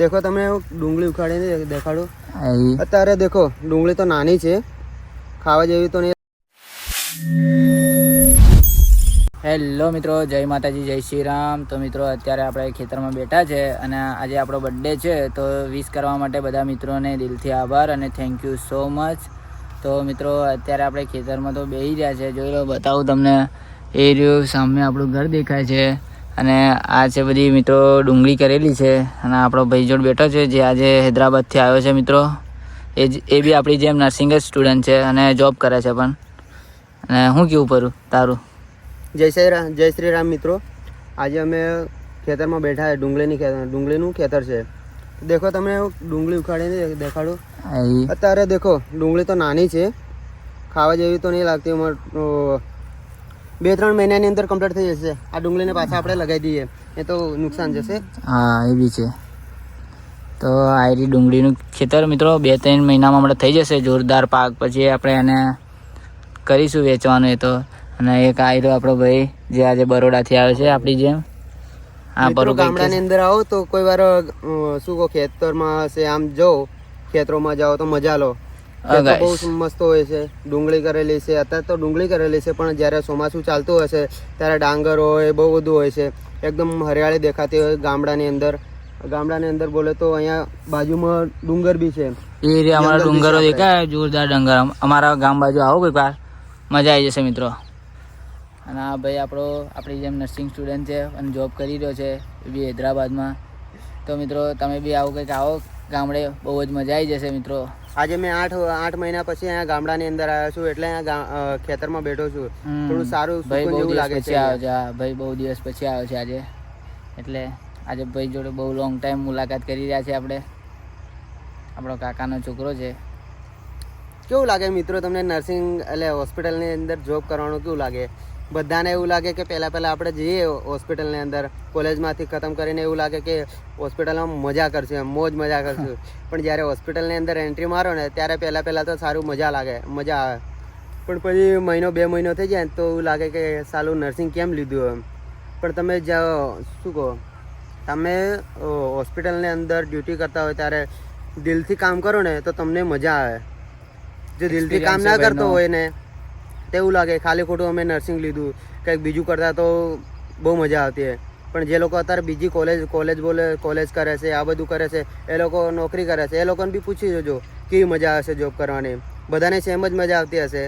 देखो તમે ડુંગળી ઉખાડીને દેખાડો અત્યારે देखो ડુંગળી તો નાની છે ખાવા જેવી તો નહીં। હેલો મિત્રો, જય માતાજી, જય શ્રી રામ। તો મિત્રો અત્યારે આપણે ખેતરમાં બેઠા છે અને આજે આપણો બર્થડે છે, તો વિશ કરવા માટે બધા મિત્રોને દિલથી આભાર અને થેન્ક યુ સો મચ। તો મિત્રો અત્યારે આપણે ખેતરમાં તો બેસી રહ્યા છે, જોઈ લો, બતાવું તમને। એ રહ્યું સામે આપણું ઘર દેખાય છે અને આ છે બધી મિત્રો ડુંગળી કરેલી છે અને આપણો ભાઈ જોડ બેઠો છે જે આજે હૈદરાબાદથી આવ્યો છે મિત્રો। એ બી આપણી જેમ નર્સિંગ જ સ્ટુડન્ટ છે અને જોબ કરે છે પણ। અને હું કેવું કરું તારું? જય શ્રી રામ મિત્રો। આજે અમે ખેતરમાં બેઠા છે, ડુંગળીનું ખેતર છે। દેખો તમે ડુંગળી ઉખાડીને દેખાડો અત્યારે। દેખો ડુંગળી તો નાની છે ખાવા જેવી તો નહીં લાગતી, 2-3 મહિનાની અંદર કમ્પ્લીટ થઈ જશે। આ ડુંગળીને પાછા આપણે લગાવી દઈએ એ તો નુકસાન જશે। હા એ બી છે। તો આ રહી ડુંગળીનું ખેતર મિત્રો, 2-3 મહિનામાં આપણે થઈ જશે જોરદાર પાક। પછી આપણે એને કરીશું વેચવાનું એ તો। અને એક આ રહ્યો આપણો ભાઈ જે આજે બરોડાથી આવ્યો છે આપણી જેમ। આ ગામડાની અંદર આવો તો કોઈ વાર શું કહો ખેતરમાં હશે, આમ જાઓ ખેતરોમાં જાઓ તો મજા લો। બહુ મસ્ત હોય છે, ડુંગળી કરેલી છે। અત્યારે તો ડુંગળી કરેલી છે પણ જ્યારે ચોમાસું ચાલતું હશે ત્યારે ડાંગર હોય, બહુ બધું હોય છે, એકદમ હરિયાળી દેખાતી હોય ગામડાની અંદર બોલે તો અહીંયા બાજુમાં ડુંગર બી છે। એ રે અમારા ડુંગરો દેખાય, જોરદાર ડુંગર। અમારા ગામ બાજુ આવો કોઈ વાર, મજા આવી જશે મિત્રો। અને આ ભાઈ આપણી જેમ નર્સિંગ સ્ટુડન્ટ છે અને જોબ કરી રહ્યો છે, એ બી હૈદરાબાદમાં। તો મિત્રો તમે બી આવો કંઈક આવો ગામડે, બહુ જ મજા આવી જશે મિત્રો। આજે મેં 8 મહિના પછી અહીંયા ગામડાની અંદર આવ્યો છું, એટલે અહીંયા ખેતરમાં બેઠો છું। થોડું સારું ભાઈ બહુ લાગે છે ભાઈ બહુ દિવસ પછી આવ્યો છે આજે, એટલે આજે ભાઈ જોડે બહુ લોંગ ટાઈમ મુલાકાત કરી રહ્યા છે આપણે। આપણો કાકાનો છોકરો છે। કેવું લાગે મિત્રો તમને નર્સિંગ એટલે હોસ્પિટલની અંદર જોબ કરવાનું કેવું લાગે? બધાને એવું લાગે કે પહેલાં આપણે જઈએ હોસ્પિટલની અંદર કોલેજમાંથી ખતમ કરીને, એવું લાગે કે હોસ્પિટલમાં મજા કરશું, મોજ મજા કરશું। પણ જ્યારે હોસ્પિટલની અંદર એન્ટ્રી મારો ને ત્યારે પહેલાં તો સારું મજા આવે। પણ પછી 1-2 મહિનો થઈ જાય તો એવું લાગે કે સારું નર્સિંગ કેમ લીધું એમ। પણ તમે શું કહો, તમે હોસ્પિટલની અંદર ડ્યુટી કરતા હોય ત્યારે દિલથી કામ કરો ને તો તમને મજા આવે। જો દિલથી કામ ના કરતો હોય ને તેવું લાગે ખાલી ખોટું અમે નર્સિંગ લીધું, કંઈક બીજું કરતા તો બહુ મજા આવતી। પણ જે લોકો અત્યારે બીજી કોલેજ કરે છે, આ બધું કરે છે, એ લોકો નોકરી કરે છે, એ લોકોને બી પૂછી જોજો કેવી મજા આવશે જોબ કરવાની। બધાને સેમ જ મજા આવતી હશે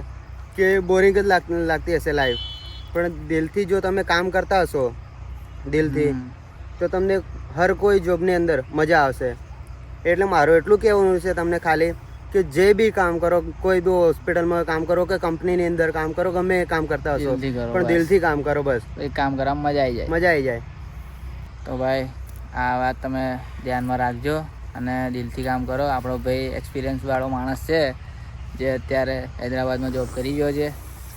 કે બોરિંગ જ લાગતી હશે લાઈફ। પણ દિલથી જો તમે કામ કરતા હશો દિલથી, તો તમને હર કોઈ જોબની અંદર મજા આવશે। એટલે મારું એટલું કહેવાનું છે તમને ખાલી કે જે બી કામ કરો, કોઈ બી હોસ્પિટલમાં કામ કરો કે કંપનીની અંદર કામ કરો, ગમે એ કામ કરતા હશો પણ દિલથી કામ કરો, બસ એ કામ કરવામાં મજા આવી જાય। તો ભાઈ આ વાત તમે ધ્યાનમાં રાખજો અને દિલથી કામ કરો। આપણો ભાઈ એક્સપિરિયન્સ વાળો માણસ છે જે અત્યારે હૈદરાબાદમાં જોબ કરી ગયો છે।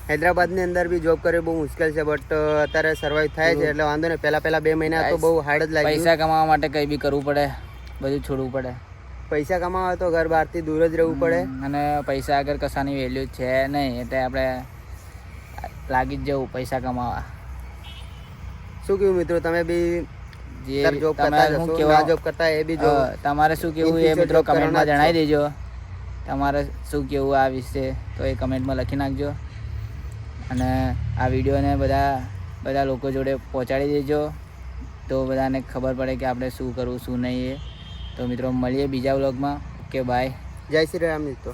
હૈદરાબાદની અંદર બી જોબ કરવી બહુ મુશ્કેલ છે, બટ અત્યારે સર્વાઈવ થાય છે એટલે વાંધો નહીં। પહેલા 2 મહિના તો બહુ હાર્ડ જ લાગ્યું। પૈસા કમાવા માટે કંઈ બી કરવું પડે, બધું છોડવું પડે। પૈસા કમાવા તો ઘર બહારથી દૂર જ રહેવું પડે અને પૈસા આગળ કશાની વેલ્યુ છે નહીં, એટલે આપણે લાગી જ જવું પૈસા કમાવા। શું કેવું મિત્રો, તમે બી જે જોબ કરતા એ બી તમારે શું કેવું એ મિત્રો કમેન્ટમાં જણાવી દેજો। તમારે શું કેવું આ વિશે તો એ કમેન્ટમાં લખી નાખજો અને આ વિડીયોને બધા લોકો જોડે પહોંચાડી દેજો, તો બધાને ખબર પડે કે આપણે શું કરવું શું નહીં। એ તો મિત્રો મળીએ બીજા વ્લોગમાં। ઓકે બાય, જય શ્રી રામ મિત્રો।